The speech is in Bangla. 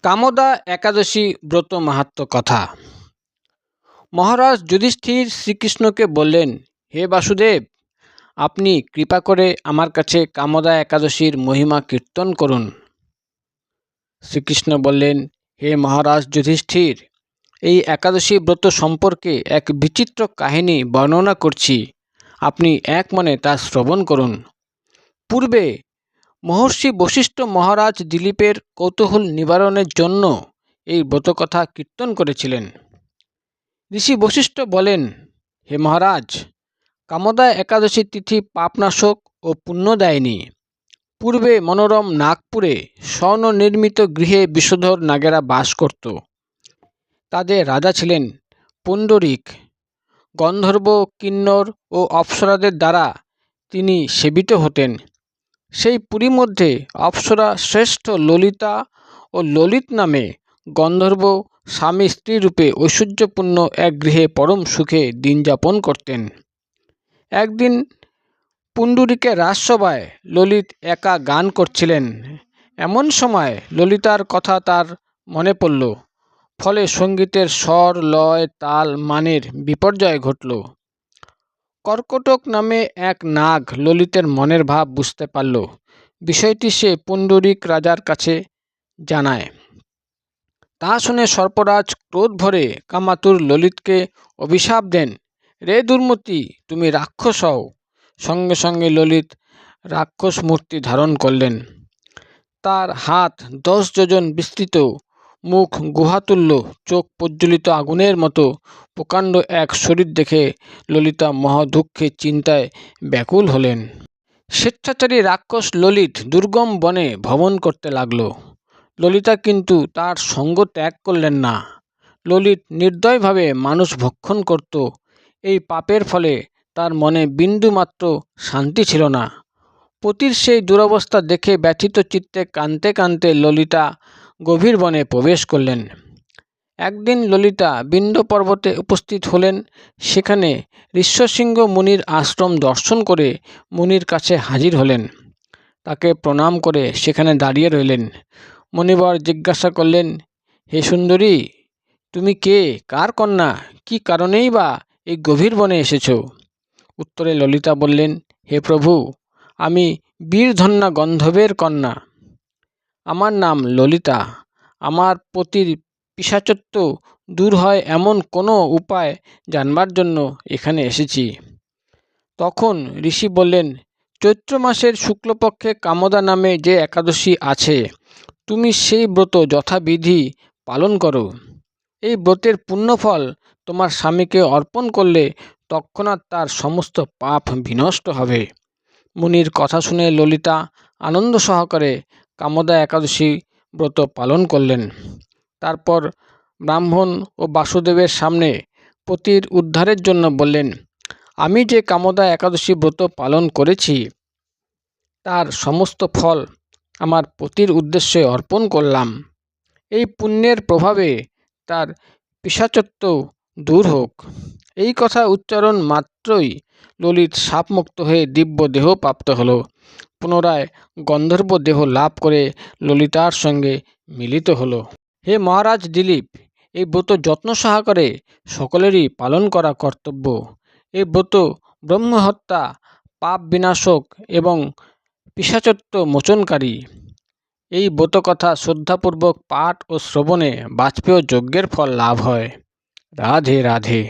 কামদা একাদশী ব্রত মাহাত্ম্য কথা। মহারাজ যুধিষ্ঠির শ্রীকৃষ্ণকে বললেন, হে বাসুদেব, আপনি কৃপা করে আমার কাছে কামদা একাদশীর মহিমা কীর্তন করুন। শ্রীকৃষ্ণ বললেন, হে মহারাজ যুধিষ্ঠির, এই একাদশী ব্রত সম্পর্কে এক বিচিত্র কাহিনী বর্ণনা করছি, আপনি এক মনে তা শ্রবণ করুন। পূর্বে মহর্ষি বশিষ্ঠ মহারাজ দিলীপের কৌতূহল নিবারণের জন্য এই ব্রতকথা কীর্তন করেছিলেন। ঋষি বশিষ্ঠ বলেন, হে মহারাজ, কামদা একাদশী তিথি পাপনাশক ও পুণ্যদায়িনী। পূর্বে মনোরম নাগপুরে স্বর্ণ নির্মিত গৃহে বিষধর নাগেরা বাস করত। তাদের রাজা ছিলেন পুণ্ডরিক। গন্ধর্ব, কিন্নর ও অপ্সরাদের দ্বারা তিনি সেবিত হতেন। সেই পুরী মধ্যে অপ্সরা শ্রেষ্ঠ ললিতা ও ললিত নামে গন্ধর্ব স্বামী স্ত্রী রূপে ঐশ্বর্যপূর্ণ এক গৃহে পরম সুখে দিন যাপন করতেন। একদিন পুণ্ডরিকের রাজসভায় ললিত একা গান করছিলেন। এমন সময় ললিতার কথা তার মনে পড়ল। ফলে সঙ্গীতের স্বর, লয়, তাল, মানের বিপর্যয় ঘটল। কর্কটক নামে এক নাগ ললিতের মনের ভাব বুঝতে পারল। বিষয়টি সে পুণ্ডরিক রাজার কাছে জানায়। তা শুনে সর্পরাজ ক্রোধ ভরে কামাতুর ললিতকে অভিশাপ দেন, রে দুর্মতি, তুমি রাক্ষস হও। সঙ্গে সঙ্গে ললিত রাক্ষস মূর্তি ধারণ করলেন। তার হাত 10 যোজন বিস্তৃত, মুখ গুহাতুল্য, চোখ প্রজ্বলিত আগুনের মতো প্রকাণ্ড এক শরীর দেখে ললিতা মহাদুঃখে চিন্তায় ব্যাকুল হলেন। স্বেচ্ছাচারী রাক্ষস ললিত দুর্গম বনে ভ্রমণ করতে লাগল। ললিতা কিন্তু তার সঙ্গ ত্যাগ করলেন না। ললিত নির্দয়ভাবে মানুষ ভক্ষণ করত। এই পাপের ফলে তার মনে বিন্দুমাত্র শান্তি ছিল না। পতির সেই দুরবস্থা দেখে ব্যথিত চিত্তে কাঁদতে কাঁদতে ললিতা গভীর বনে প্রবেশ করলেন। একদিন ললিতা বিন্ধ্য পর্বতে উপস্থিত হলেন। সেখানে ঋষ্যশৃঙ্গ মুনির আশ্রম দর্শন করে মুনির কাছে হাজির হলেন। তাকে প্রণাম করে সেখানে দাঁড়িয়ে রইলেন। মুনিবর জিজ্ঞাসা করলেন, হে সুন্দরী, তুমি কে, কার কন্যা, কি কারণেই বা এই গভীর বনে এসেছ? উত্তরে ললিতা বললেন, হে প্রভু, আমি বীরধন্যা গন্ধর্বের কন্যা। আমার নাম ললিতা। আমার পতির পিশাচত্ব দূর হয় এমন কোনো উপায় জানবার জন্য এখানে এসেছি। তখন ঋষি বললেন, চৈত্র মাসের শুক্লপক্ষে কামদা নামে যে একাদশী আছে, তুমি সেই ব্রত যথাবিধি পালন করো। এই ব্রতের পুণ্যফল তোমার স্বামীকে অর্পণ করলে তৎক্ষণাৎ তার সমস্ত পাপ বিনষ্ট হবে। মুনির কথা শুনে ললিতা আনন্দ সহকারে কামদা একাদশী ব্রত পালন করলেন। তারপর ব্রাহ্মণ ও বাসুদেবের সামনে পতির উদ্ধারের জন্য বললেন, আমি যে কামদা একাদশী ব্রত পালন করেছি তার সমস্ত ফল আমার পতির উদ্দেশ্যে অর্পণ করলাম। এই পুণ্যের প্রভাবে তার পিশাচত্ব দূর হোক। এই কথা উচ্চারণ মাত্রই ললিত শাপমুক্ত হয়ে দিব্য দেহ প্রাপ্ত হল। পুনরায় গন্ধর্ব দেহ লাভ করে ললিতার সঙ্গে মিলিত হল। হে মহারাজ দিলীপ, এই ব্রত যত্ন সহকারে সকলেরই পালন করা কর্তব্য। এই ব্রত ব্রহ্মহত্যা, পাপ বিনাশক এবং পিশাচত্ব মোচনকারী। এই ব্রতকথা শ্রদ্ধাপূর্বক পাঠ ও শ্রবণে বাজপেয় যজ্ঞের ফল লাভ হয়। রাধে রাধে।